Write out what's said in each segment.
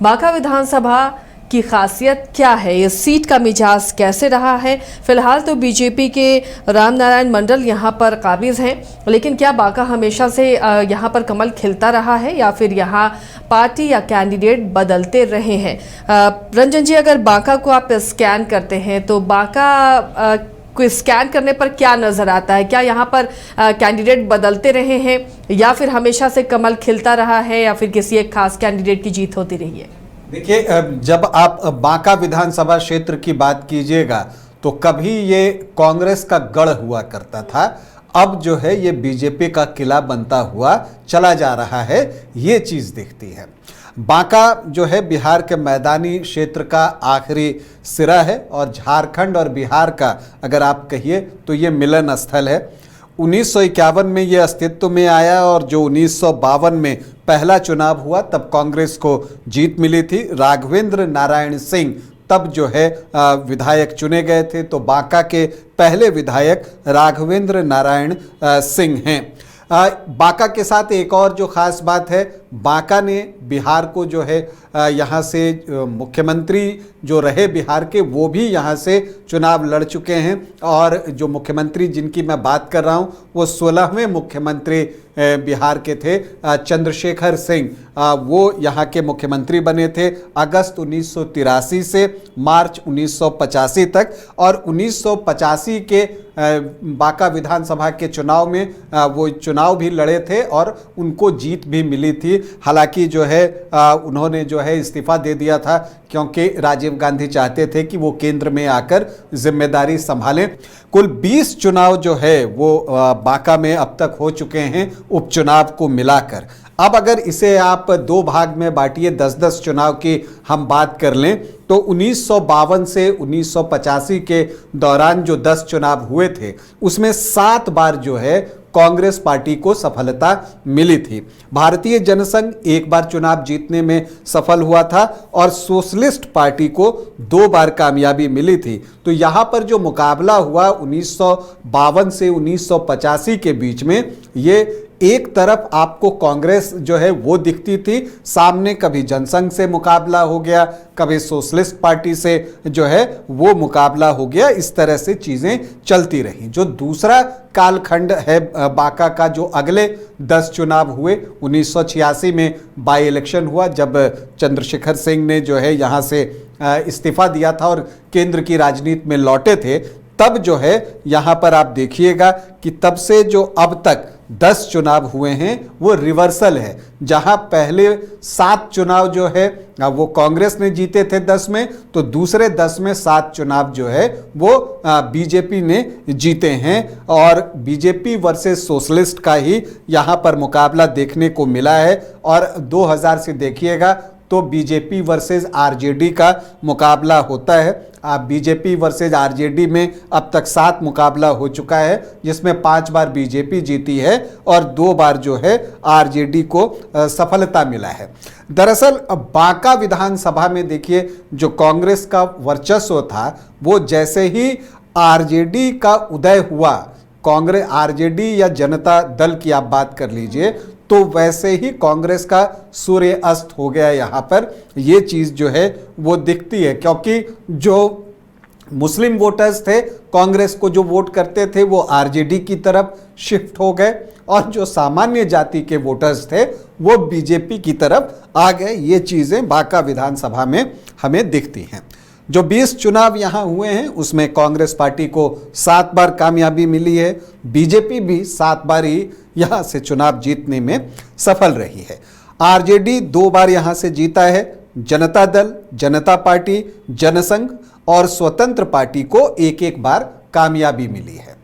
बांका विधानसभा की खासियत क्या है, इस सीट का मिजाज कैसे रहा है। फिलहाल तो बीजेपी के रामनारायण मंडल यहां पर काबिज हैं, लेकिन क्या बांका हमेशा से यहां पर कमल खिलता रहा है या फिर यहां पार्टी या कैंडिडेट बदलते रहे हैं। रंजन जी, अगर बांका को आप स्कैन करते हैं तो बांका को स्कैन करने पर क्या नजर आता है? क्या यहाँ पर कैंडिडेट बदलते रहे हैं या फिर हमेशा से कमल खिलता रहा है या फिर किसी एक खास कैंडिडेट की जीत होती रही है? देखिए, जब आप बांका विधानसभा क्षेत्र की बात कीजिएगा तो कभी ये कांग्रेस का गढ़ हुआ करता था, अब जो है ये बीजेपी का किला बनता हुआ चला जा रहा है, ये चीज दिखती है। बांका जो है बिहार के मैदानी क्षेत्र का आखिरी सिरा है और झारखंड और बिहार का अगर आप कहिए तो ये मिलन स्थल है। 1951 में ये अस्तित्व में आया और जो 1952 में पहला चुनाव हुआ तब कांग्रेस को जीत मिली थी। राघवेंद्र नारायण सिंह तब जो है विधायक चुने गए थे, तो बांका के पहले विधायक राघवेंद्र नारायण सिंह हैं। बांका के साथ एक और जो खास बात है, बांका ने बिहार को जो है यहाँ से मुख्यमंत्री जो रहे बिहार के वो भी यहाँ से चुनाव लड़ चुके हैं और जो मुख्यमंत्री जिनकी मैं बात कर रहा हूँ वो 16वें मुख्यमंत्री बिहार के थे, चंद्रशेखर सिंह। वो यहाँ के मुख्यमंत्री बने थे अगस्त 1983 से मार्च 1985 तक और 1985 के बांका विधानसभा के चुनाव में वो चुनाव भी लड़े थे और उनको जीत भी मिली थी। हालांकि जो है उन्होंने जो है इस्तीफा दे दिया था क्योंकि राजीव गांधी चाहते थे कि वो केंद्र में आकर जिम्मेदारी संभालें। कुल 20 चुनाव जो है वो बांका में अब तक हो चुके हैं उपचुनाव को मिलाकर। अब अगर इसे आप दो भाग में बांटिए, 10-10 चुनाव की हम बात कर लें तो 1952 से 1985 के दौरान जो 10 चुनाव हुए थे उसमें 7 बार जो है कांग्रेस पार्टी को सफलता मिली थी। भारतीय जनसंघ एक बार चुनाव जीतने में सफल हुआ था और सोशलिस्ट पार्टी को 2 बार कामयाबी मिली थी। तो यहाँ पर जो मुकाबला हुआ 1952 से 1985 के बीच में, ये एक तरफ आपको कांग्रेस जो है वो दिखती थी सामने, कभी जनसंघ से मुकाबला हो गया, कभी सोशलिस्ट पार्टी से जो है वो मुकाबला हो गया। इस तरह से चीजें चलती रही। जो दूसरा कालखंड है बांका का, जो अगले 10 चुनाव हुए, 1986 में बाई इलेक्शन हुआ जब चंद्रशेखर सिंह ने जो है यहाँ से इस्तीफा दिया था और केंद्र की राजनीति में लौटे थे। तब जो है यहाँ पर आप देखिएगा कि तब से जो अब तक 10 चुनाव हुए हैं वो रिवर्सल है। जहां पहले 7 चुनाव जो है वो कांग्रेस ने जीते थे 10 में, तो दूसरे 10 में 7 चुनाव जो है वो बीजेपी ने जीते हैं और बीजेपी वर्सेस सोशलिस्ट का ही यहां पर मुकाबला देखने को मिला है। और 2000 से देखिएगा तो बीजेपी वर्सेस आरजेडी का मुकाबला होता है। बीजेपी वर्सेस आरजेडी में अब तक 7 मुकाबला हो चुका है, जिसमें 5 बार बीजेपी जीती है और 2 बार जो है आरजेडी को सफलता मिला है। दरअसल बांका विधानसभा में देखिए, जो कांग्रेस का वर्चस्व था वो जैसे ही आरजेडी का उदय हुआ, कांग्रेस आरजेडी या जनता दल की आप बात कर लीजिए, तो वैसे ही कांग्रेस का सूर्य अस्त हो गया। यहाँ पर ये चीज जो है वो दिखती है, क्योंकि जो मुस्लिम वोटर्स थे कांग्रेस को जो वोट करते थे वो आरजेडी की तरफ शिफ्ट हो गए और जो सामान्य जाति के वोटर्स थे वो बीजेपी की तरफ आ गए। ये चीजें बांका विधानसभा में हमें दिखती हैं। जो 20 चुनाव यहाँ हुए हैं उसमें कांग्रेस पार्टी को 7 बार कामयाबी मिली है, बीजेपी भी 7 बार ही यहाँ से चुनाव जीतने में सफल रही है। आरजेडी 2 बार यहाँ से जीता है। जनता दल, जनता पार्टी, जनसंघ और स्वतंत्र पार्टी को एक बार कामयाबी मिली है।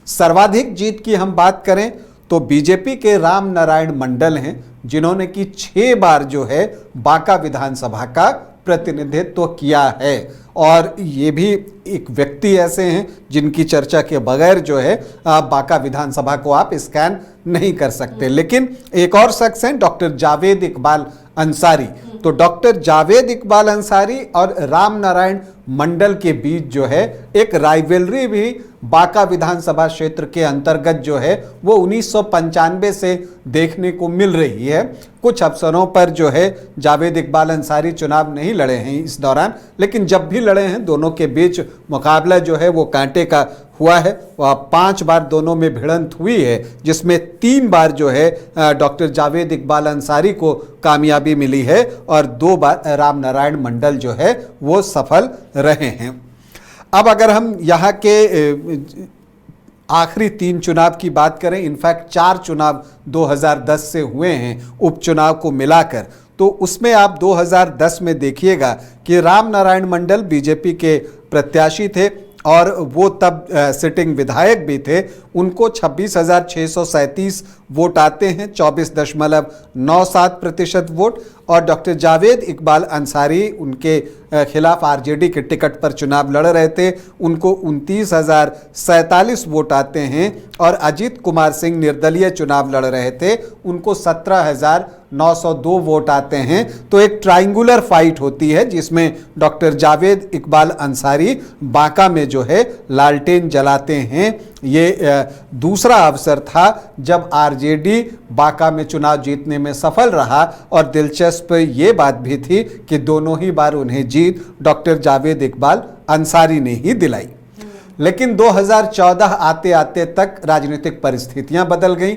सर्वाधिक जीत की हम बात करें तो बीजेपी के रामनारायण मंडल हैं, जिन्होंने कि 6 बार जो है बांका विधानसभा का प्रतिनिधित्व किया है। और ये भी एक व्यक्ति ऐसे हैं जिनकी चर्चा के बगैर जो है बांका विधानसभा को आप स्कैन नहीं कर सकते। लेकिन एक और शख्स हैं, डॉक्टर जावेद इकबाल अंसारी, तो डॉक्टर जावेद इकबाल अंसारी और राम नारायण मंडल के बीच जो है एक राइवलरी भी बांका विधानसभा क्षेत्र के अंतर्गत जो है वो 1995 से देखने को मिल रही है। कुछ अवसरों पर जो है जावेद इकबाल अंसारी चुनाव नहीं लड़े हैं इस दौरान, लेकिन जब भी लड़े हैं दोनों के बीच मुकाबला जो है वो कांटे का हुआ है। 5 बार दोनों में भिड़ंत हुई है, जिसमें 3 बार जो है डॉक्टर जावेद इकबाल अंसारी को कामयाबी मिली है और 2 बार राम नारायण मंडल जो है वो सफल रहे हैं। अब अगर हम यहाँ के आखिरी 3 चुनाव की बात करें, इनफैक्ट 4 चुनाव 2010 से हुए हैं उपचुनाव को मिलाकर, तो उसमें आप 2010 में देखिएगा कि राम नारायण मंडल बीजेपी के प्रत्याशी थे और वो तब सिटिंग विधायक भी थे। उनको 26,637 वोट आते हैं, 24.97% वोट। और डॉक्टर जावेद इकबाल अंसारी उनके खिलाफ आरजेडी के टिकट पर चुनाव लड़ रहे थे, उनको 29,047 वोट आते हैं। और अजीत कुमार सिंह निर्दलीय चुनाव लड़ रहे थे, उनको 17,902 वोट आते हैं। तो एक ट्रायंगुलर फाइट होती है जिसमें डॉक्टर जावेद इकबाल अंसारी बांका में जो है लालटेन जलाते हैं। ये दूसरा अवसर था जब आरजेडी बांका में चुनाव जीतने में सफल रहा और दिलचस्प ये बात भी थी कि दोनों ही बार उन्हें जीत डॉक्टर जावेद इकबाल अंसारी ने ही दिलाई। लेकिन 2014 आते आते तक राजनीतिक परिस्थितियां बदल गईं।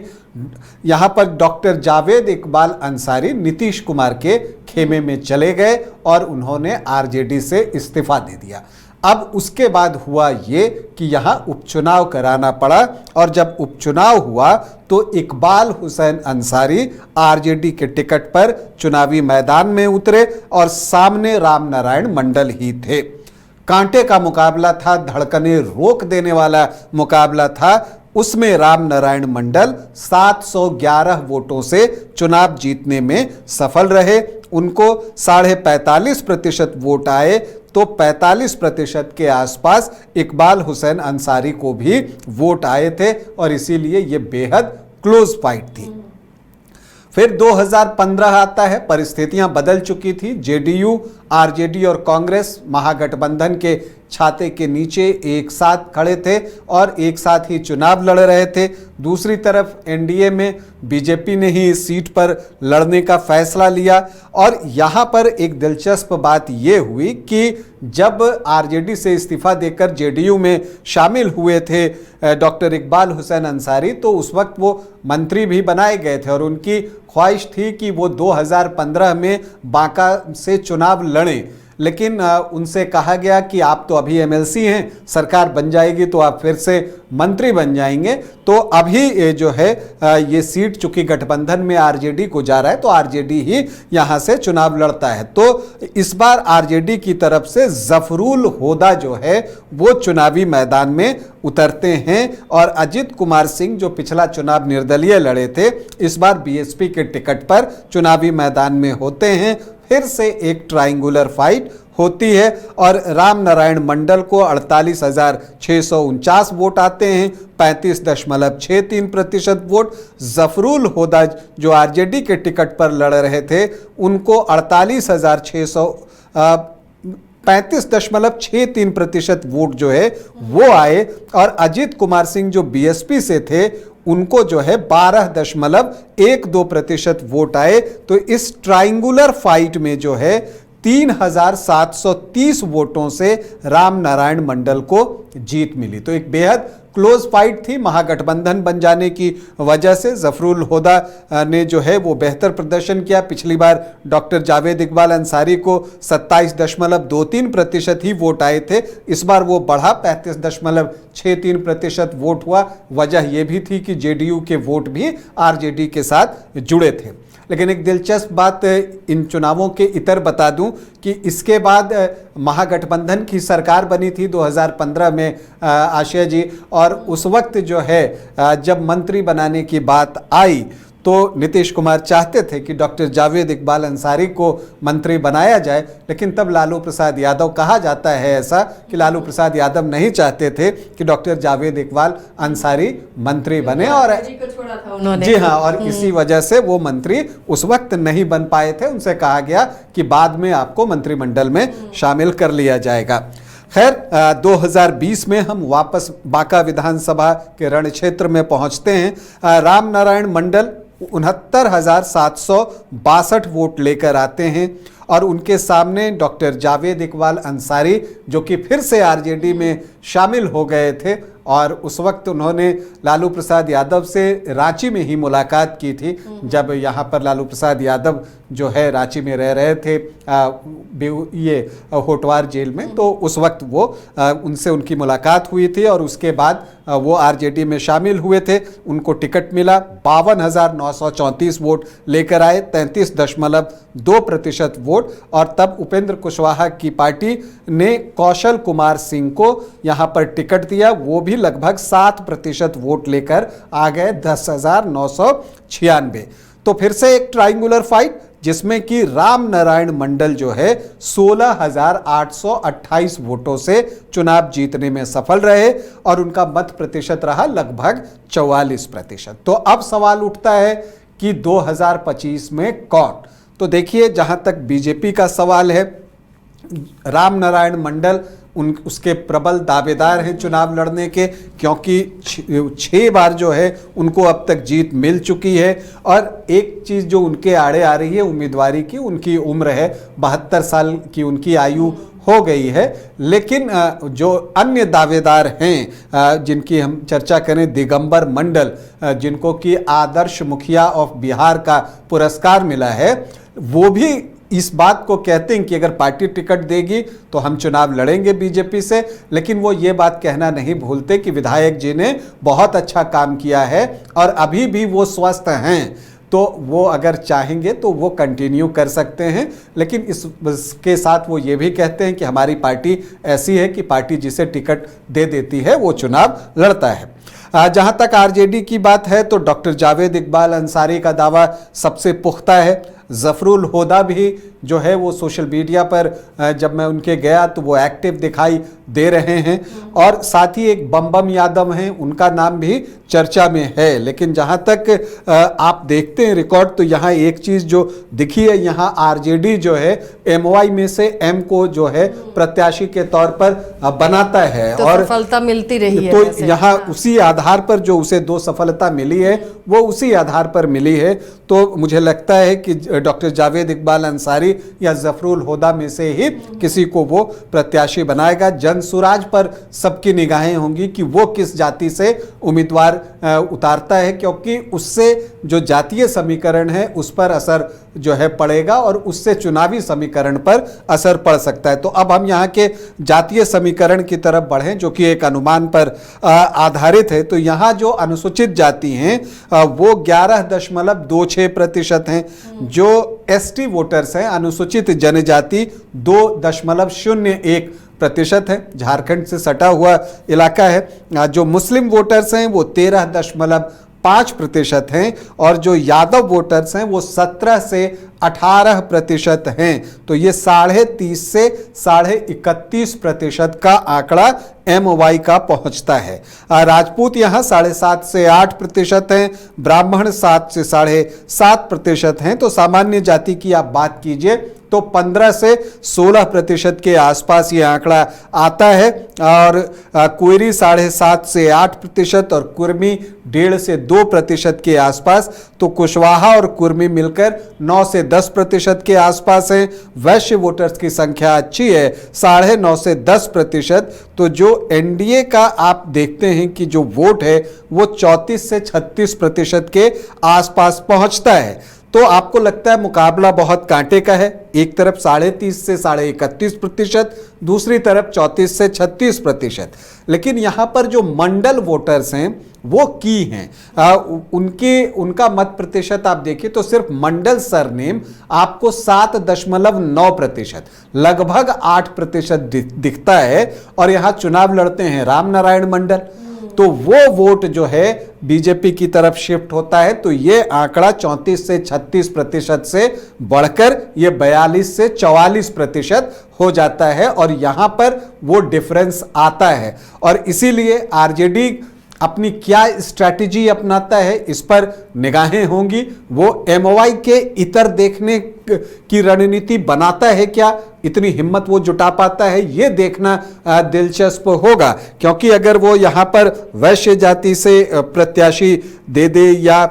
यहां पर डॉक्टर जावेद इकबाल अंसारी नीतीश कुमार के खेमे में चले गए और उन्होंने आरजेडी से इस्तीफा दे दिया। अब उसके बाद हुआ ये कि यहां उपचुनाव कराना पड़ा और जब उपचुनाव हुआ तो इकबाल हुसैन अंसारी आरजेडी के टिकट पर चुनावी मैदान में उतरे और सामने राम नारायण मंडल ही थे। कांटे का मुकाबला था, धड़कने रोक देने वाला मुकाबला था। उसमें राम नारायण मंडल 711 वोटों से चुनाव जीतने में सफल रहे। उनको 45.5% वोट आए, तो 45% के आसपास इकबाल हुसैन अंसारी को भी वोट आए थे और इसीलिए ये बेहद क्लोज फाइट थी। फिर 2015 आता है, परिस्थितियां बदल चुकी थी। जेडीयू, आरजेडी और कांग्रेस महागठबंधन के छाते के नीचे एक साथ खड़े थे और एक साथ ही चुनाव लड़ रहे थे। दूसरी तरफ एनडीए में बीजेपी ने ही इस सीट पर लड़ने का फैसला लिया। और यहाँ पर एक दिलचस्प बात ये हुई कि जब आरजेडी से इस्तीफा देकर जेडीयू में शामिल हुए थे डॉक्टर इकबाल हुसैन अंसारी, तो उस वक्त वो मंत्री भी बनाए गए थे और उनकी ख्वाहिश थी कि वो 2015 में बांका से चुनाव लड़ें। लेकिन उनसे कहा गया कि आप तो अभी एमएलसी हैं, सरकार बन जाएगी तो आप फिर से मंत्री बन जाएंगे। तो अभी जो है ये सीट चूंकि गठबंधन में आरजेडी को जा रहा है तो आरजेडी ही यहां से चुनाव लड़ता है। तो इस बार आरजेडी की तरफ से जफरुल होदा जो है वो चुनावी मैदान में उतरते हैं और अजीत कुमार सिंह जो पिछला चुनाव निर्दलीय लड़े थे, इस बार बीएसपी के टिकट पर चुनावी मैदान में होते हैं। फिर से एक ट्रायंगुलर फाइट होती है और राम नारायण मंडल को 48,649 वोट आते हैं, 35.63% वोट। जफरुल होदा जो आरजेडी के टिकट पर लड़ रहे थे, उनको 35.63% वोट जो है वो आए और अजीत कुमार सिंह जो बीएसपी से थे, उनको जो है 12.12% वोट आए। तो इस ट्रायंगुलर फाइट में जो है 3,730 वोटों से राम नारायण मंडल को जीत मिली। तो एक बेहद क्लोज फाइट थी। महागठबंधन बन जाने की वजह से जफरुल होदा ने जो है वो बेहतर प्रदर्शन किया। पिछली बार डॉक्टर जावेद इकबाल अंसारी को 27.23% ही वोट आए थे, इस बार वो बढ़ा 35.63% वोट हुआ। वजह यह भी थी कि जेडीयू के वोट भी आरजेडी के साथ जुड़े थे। लेकिन एक दिलचस्प बात इन चुनावों के इतर बता दूं कि इसके बाद महागठबंधन की सरकार बनी थी 2015 में आशय जी, और उस वक्त जो है जब मंत्री बनाने की बात आई तो नीतीश कुमार चाहते थे कि डॉक्टर जावेद इकबाल अंसारी को मंत्री बनाया जाए, लेकिन तब लालू प्रसाद यादव, कहा जाता है ऐसा कि लालू प्रसाद यादव नहीं चाहते थे कि डॉक्टर जावेद इकबाल अंसारी मंत्री बने, और छोड़ा था उन्होंने। जी हाँ, और इसी वजह से वो मंत्री उस वक्त नहीं बन पाए थे। उनसे कहा गया कि बाद में आपको मंत्रिमंडल में शामिल कर लिया जाएगा। खैर 2020 में हम वापस बांका विधानसभा के रण क्षेत्र में पहुंचते हैं। राम नारायण मंडल 69,762 वोट लेकर आते हैं और उनके सामने डॉक्टर जावेद इकबाल अंसारी, जो कि फिर से आरजेडी में शामिल हो गए थे, और उस वक्त उन्होंने लालू प्रसाद यादव से रांची में ही मुलाकात की थी, जब यहाँ पर लालू प्रसाद यादव जो है रांची में रह रहे थे ये होटवार जेल में। तो उस वक्त वो उनसे उनकी मुलाकात हुई थी और उसके बाद वो आरजेडी में शामिल हुए थे। उनको टिकट मिला, 52,934 वोट लेकर आए, 33.2% वोट। और तब उपेंद्र कुशवाहा की पार्टी ने कौशल कुमार सिंह को यहाँ पर टिकट दिया, वो भी लगभग 7% वोट लेकर आ गए, 10,996। तो फिर से एक ट्रायंगुलर फाइट, जिसमें कि राम नारायण मंडल जो है 16,828 वोटों से चुनाव जीतने में सफल रहे और उनका मत प्रतिशत रहा लगभग 44%। तो अब सवाल उठता है कि 2025 में कौन? तो देखिए, जहां तक बीजेपी का सवाल है, राम नारायण मंडल उसके प्रबल दावेदार हैं चुनाव लड़ने के, क्योंकि 6 बार जो है उनको अब तक जीत मिल चुकी है। और एक चीज़ जो उनके आड़े आ रही है उम्मीदवारी की, उनकी उम्र है 72 साल की उनकी आयु हो गई है। लेकिन जो अन्य दावेदार हैं जिनकी हम चर्चा करें, दिगंबर मंडल, जिनको कि आदर्श मुखिया ऑफ बिहार का पुरस्कार मिला है, वो भी इस बात को कहते हैं कि अगर पार्टी टिकट देगी तो हम चुनाव लड़ेंगे बीजेपी से। लेकिन वो ये बात कहना नहीं भूलते कि विधायक जी ने बहुत अच्छा काम किया है और अभी भी वो स्वस्थ हैं, तो वो अगर चाहेंगे तो वो कंटिन्यू कर सकते हैं। लेकिन इसके साथ वो ये भी कहते हैं कि हमारी पार्टी ऐसी है कि पार्टी जिसे टिकट दे देती है वो चुनाव लड़ता है। जहां तक आरजेडी की बात है तो डॉक्टर जावेद इकबाल अंसारी का दावा सबसे पुख्ता है। जफरुल होदा भी जो है वो सोशल मीडिया पर जब मैं उनके गया तो वो एक्टिव दिखाई दे रहे हैं, और साथ ही एक बम यादव हैं, उनका नाम भी चर्चा में है। लेकिन जहां तक आप देखते हैं रिकॉर्ड, तो यहाँ एक चीज़ जो दिखी है, यहाँ आरजेडी जो है एमवाई में से एम को जो है प्रत्याशी के तौर पर बनाता है, तो और सफलता मिलती रही है। तो यहाँ उसी आधार पर जो उसे 2 सफलता मिली है वो उसी आधार पर मिली है। तो मुझे लगता है कि डॉक्टर जावेद इकबाल अंसारी या जफरुल होदा में से ही किसी को वो प्रत्याशी बनाएगा। जनसुराज पर सबकी निगाहें होंगी कि वो किस जाति से उम्मीदवार उतारता है, क्योंकि उससे जो जातीय समीकरण है उस पर असर जो है पड़ेगा और उससे चुनावी समीकरण पर असर पड़ सकता है। तो अब हम यहाँ के जातीय समीकरण की तरफ बढ़ें, जो कि एक अनुमान पर आधारित है। तो यहाँ जो अनुसूचित जाति हैं वो 11.26% हैं, जो एसटी वोटर्स हैं, अनुसूचित जनजाति 2.01% है, झारखंड से सटा हुआ इलाका है। जो मुस्लिम वोटर्स हैं वो 13.5% हैं, और जो यादव वोटर्स हैं वो 17 से 18% हैं। तो ये 30.5 से 31.5% का आंकड़ा एमवाई का पहुंचता है। राजपूत यहाँ 7.5 से 8% हैं, ब्राह्मण 7 से 7.5% हैं। तो सामान्य जाति की आप बात कीजिए तो 15 से 16% के आसपास ये आंकड़ा आता है, और कुइरी 7.5 से 8% और कुर्मी 1.5 से 2% के आसपास। तो कुशवाहा और कुर्मी मिलकर 9 से 10% के आसपास है। वैश्य वोटर्स की संख्या अच्छी है, 9.5 से 10%। तो जो एनडीए का आप देखते हैं कि जो वोट है वो 34 से 36% के आसपास पहुंचता है। तो आपको लगता है मुकाबला बहुत कांटे का है, एक तरफ 30.5 से 31.5%, दूसरी तरफ 34 से 36%। लेकिन यहाँ पर जो मंडल वोटर्स हैं वो की हैं, उनका मत प्रतिशत आप देखिए तो सिर्फ मंडल सरनेम आपको 7.9%, लगभग 8% दिखता है। और यहाँ चुनाव लड़ते हैं राम नारायण मंडल, तो वो वोट जो है बीजेपी की तरफ शिफ्ट होता है। तो ये आंकड़ा 34 से 36% से बढ़कर ये 42 से 44% हो जाता है और यहां पर वो डिफरेंस आता है। और इसीलिए आरजेडी अपनी क्या स्ट्रैटेजी अपनाता है इस पर निगाहें होंगी। वो एमओआई के इतर देखने की रणनीति बनाता है क्या, इतनी हिम्मत वो जुटा पाता है, ये देखना दिलचस्प होगा। क्योंकि अगर वो यहां पर वैश्य जाति से प्रत्याशी दे दे या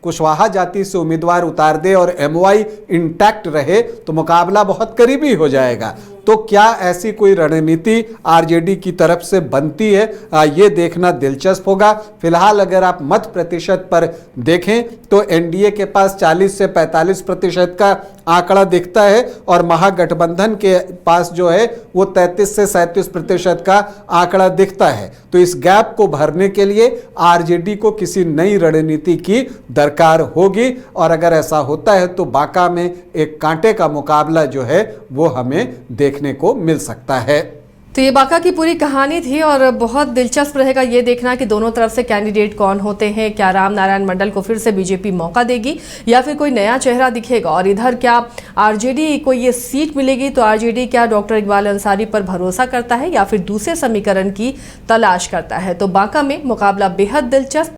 कुशवाहा जाति से उम्मीदवार उतार दे और एमओआई इंटैक्ट रहे तो मुकाबला बहुत करीबी हो जाएगा। तो क्या ऐसी कोई रणनीति आरजेडी की तरफ से बनती है, ये देखना दिलचस्प होगा। फिलहाल अगर आप मत प्रतिशत पर देखें तो एनडीए के पास 40 से 45% का आंकड़ा दिखता है और महागठबंधन के पास जो है वो 33 से 37% का आंकड़ा दिखता है। तो इस गैप को भरने के लिए आरजेडी को किसी नई रणनीति की दरकार होगी और अगर ऐसा होता है तो बांका में एक कांटे का मुकाबला जो है वो हमें देखने को मिल सकता है। तो ये बांका की पूरी कहानी थी और बहुत दिलचस्प रहेगा ये देखना कि दोनों तरफ से कैंडिडेट कौन होते हैं। क्या राम नारायण मंडल को फिर से बीजेपी मौका देगी या फिर कोई नया चेहरा दिखेगा, और इधर क्या आरजेडी को ये सीट मिलेगी तो आरजेडी क्या डॉक्टर इकबाल अंसारी पर भरोसा करता है या फिर दूसरे समीकरण की तलाश करता है। तो बांका में मुकाबला बेहद दिलचस्प।